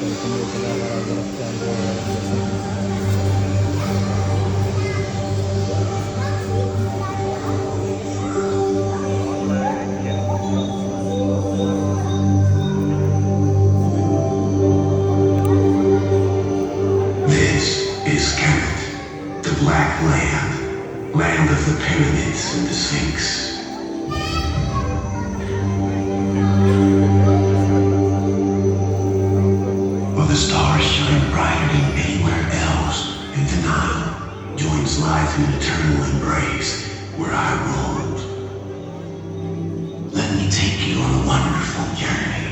एकंदरीत गावाला जरा अनुभव This is Kemet, the Black Land, land of the pyramids and the Sphinx. Where the stars shine brighter than anywhere else, and the Nile joins life in eternal embrace where I roamed. Let me take you on a wonderful journey.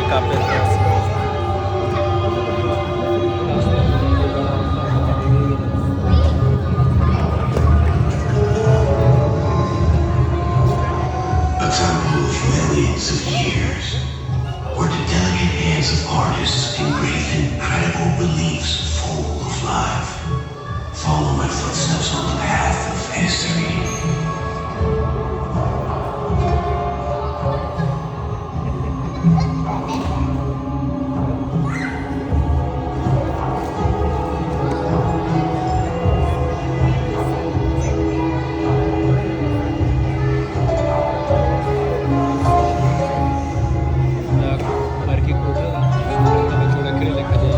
KPTS. A temple of millions of years, where the delicate hands of artists engraved incredible reliefs full of life. Follow my footsteps on the path of history. Marchi Cruz, aventura acrylica de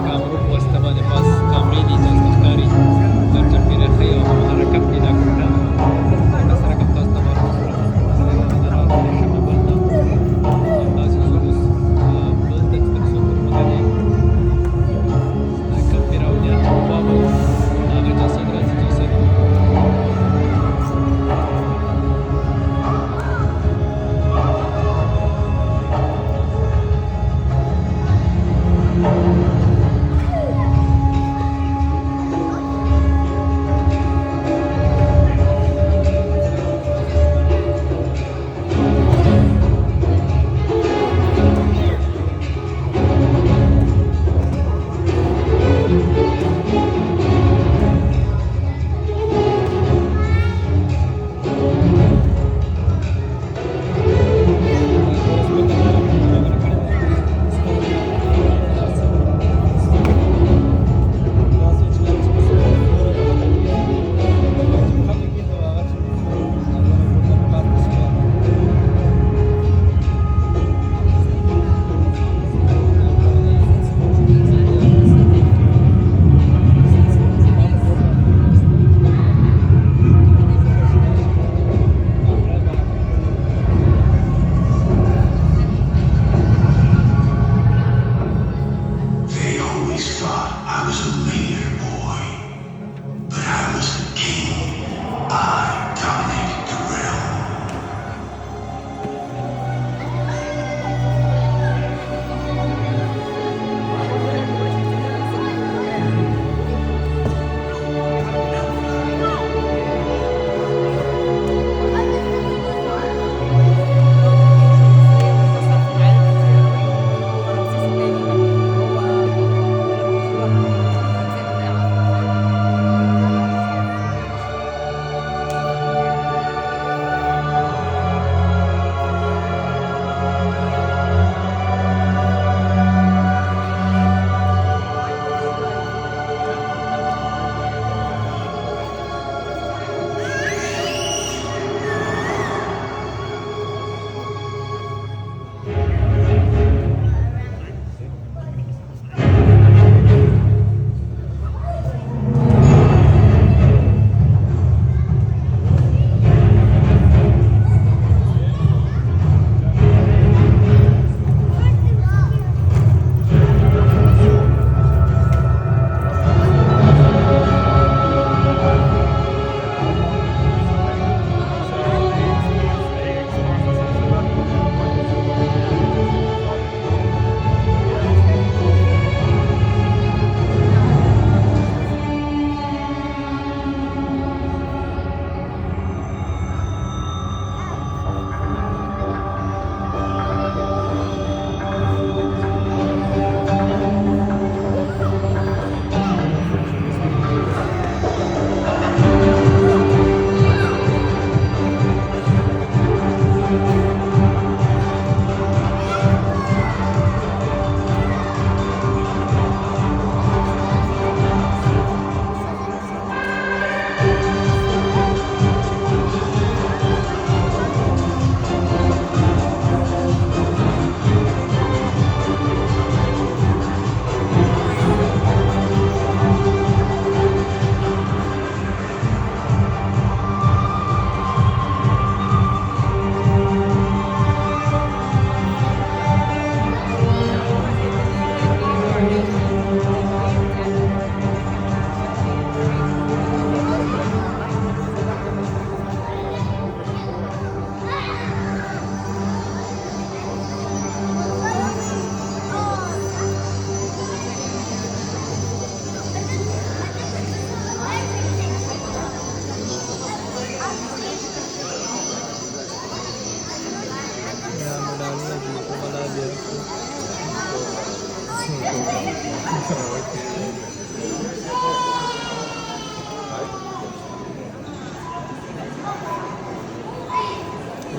Cameroon واستبان باز كامريني تذكاري ترجم بين الخيام وحركات بلا كلها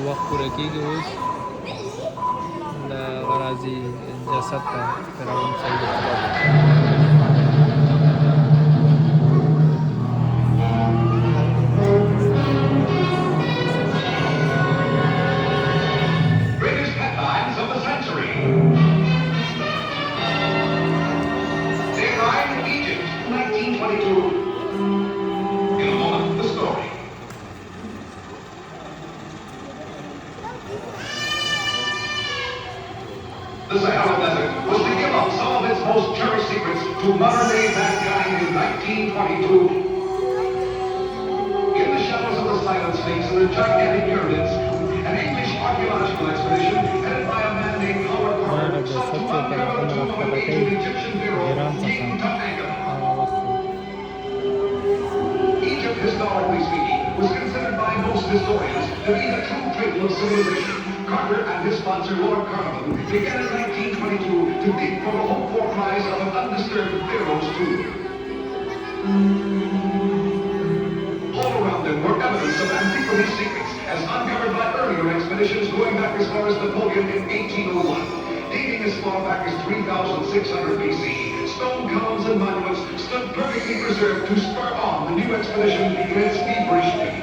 وقت رکیږي اوس د غرازي جسد ته فرعون صلی Greatest headlines of the century. Deadline Egypt, 1922. In a moment, the story. The Sahara Desert was to give up some of its most cherished secrets to modern-day mankind in 1922. In the shadows of the Silent Sphinx and the gigantic pyramids, an English archaeological expedition headed by a man named Howard Carter sought to uncover the tomb of an ancient Egyptian pharaoh, King Tutankhamun. Egypt, historically speaking, was considered by most historians to be the true cradle of civilization. Carter and his sponsor, Lord Carnarvon, began in 1922 to dig for the hoped-for prize of an undisturbed pharaoh's tomb. All around them were evidence of antiquity's secrets, as uncovered by earlier expeditions going back as far as Napoleon in 1801. Dating as far back as 3600 BC, stone columns and monuments stood perfectly preserved to spur on the new expedition in its feverish speed.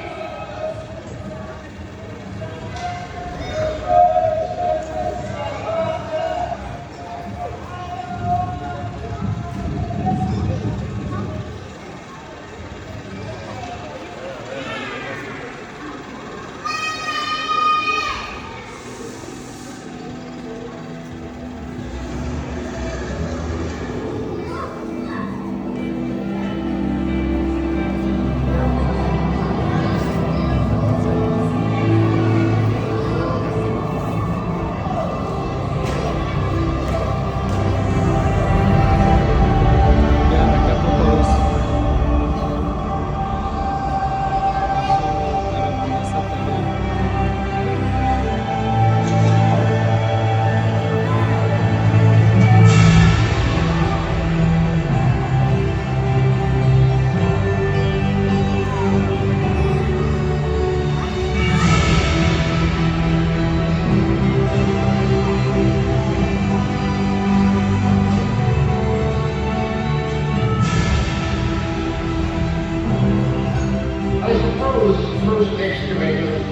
Most excavators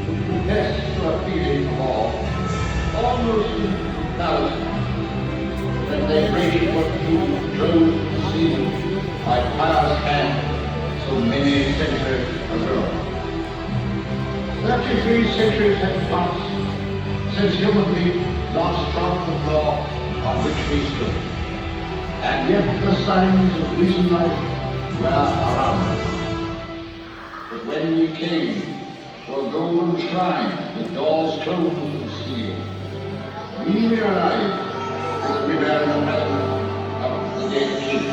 would confess to a feeling of awe, almost thousands, when they rated what you drove to see by pious hand so many centuries ago. 33 centuries have passed since human beings lost from the floor on which we stood, and yet the signs of recent life were around us. But when we came to a golden shrine with doors closed with steel, we realized that we were in the presence of the dead king.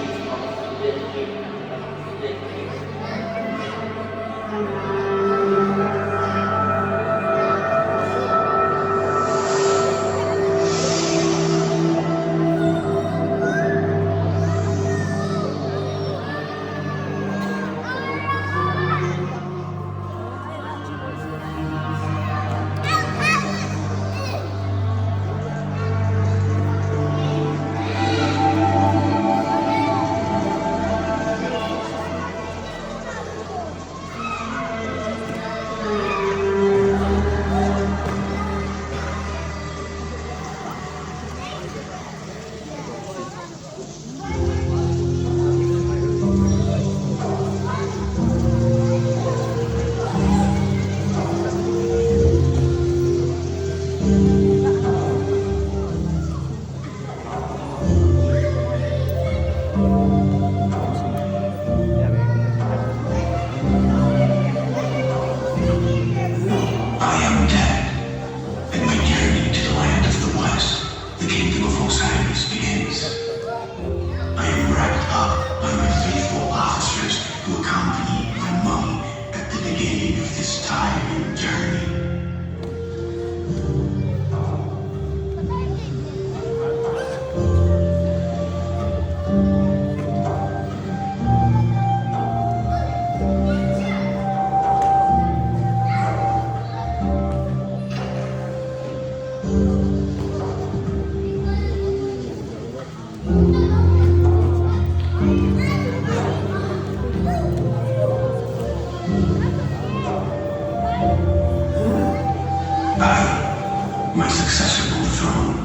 I, my successor on the throne,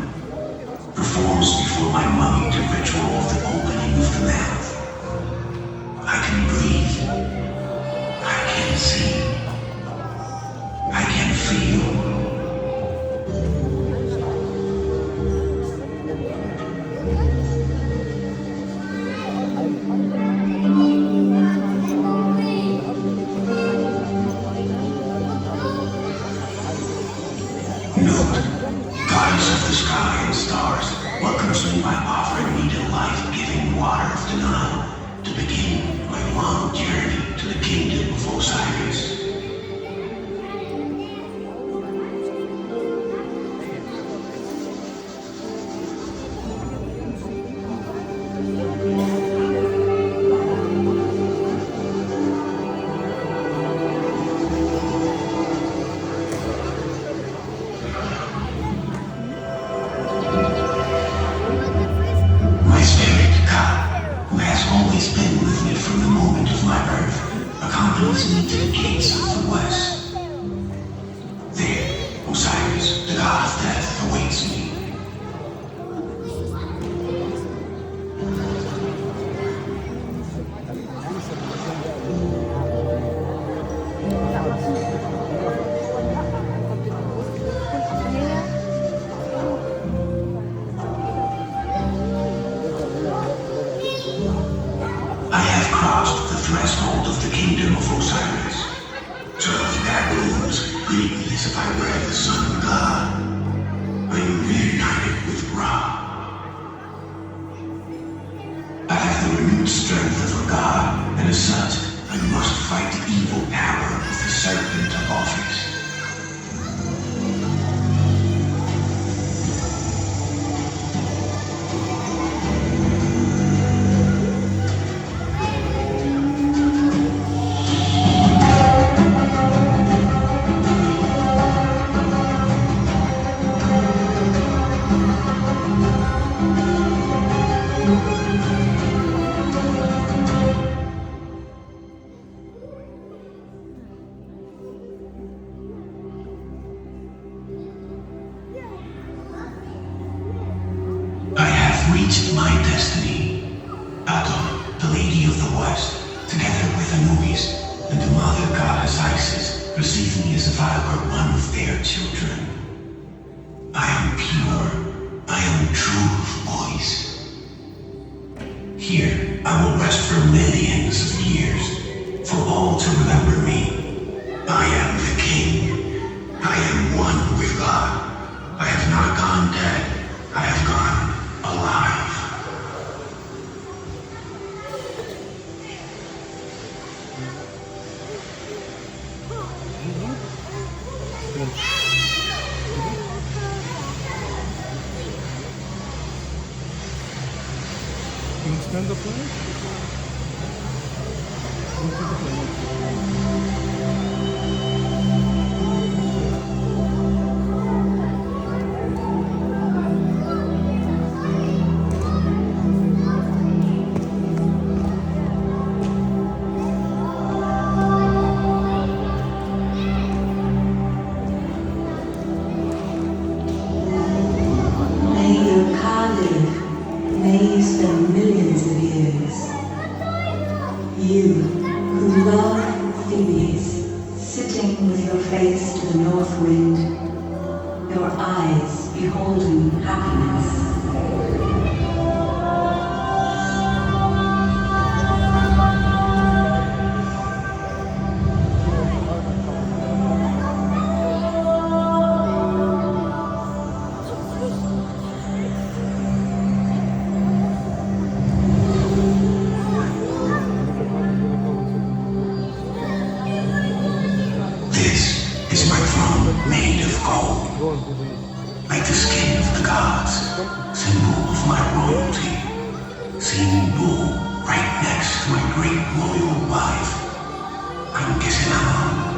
performs before my mummy the ritual of the opening of the mouth. I can breathe. I can see. I can feel. Note, goddess of the sky and stars, welcomes me by offering me the life-giving water of the Nile to begin my long journey to the kingdom of Osiris. My spirit, God, who has always been with me from the moment of my birth, accompanies me to the gates of the west. There, Osiris, the god of death, awaits me. I have crossed the threshold of the kingdom of Osiris. Turtle baboons greet me as if I were the son of God. I am reunited with Ra. I have the renewed strength of a god, and as such, I must fight the evil power of the serpent of office. I have reached my destiny. Atum, the Lady of the West, together with Anubis and the Mother Goddess Isis, receive me as if I were one of their children. I am pure. I am true of voice. Here, I will rest for millions of years, for all to remember me. I am the king. I am one with God. I have not gone dead. I have gone alive. Can you stand up on May your car live. May you spend millions of years. You, who love Thebes, sitting with your face to the north wind, your eyes beholding happiness. This is my throne made of gold, like the skin of the gods, symbol of my royalty. See me bull right next to my great royal wife. I'm kissing her.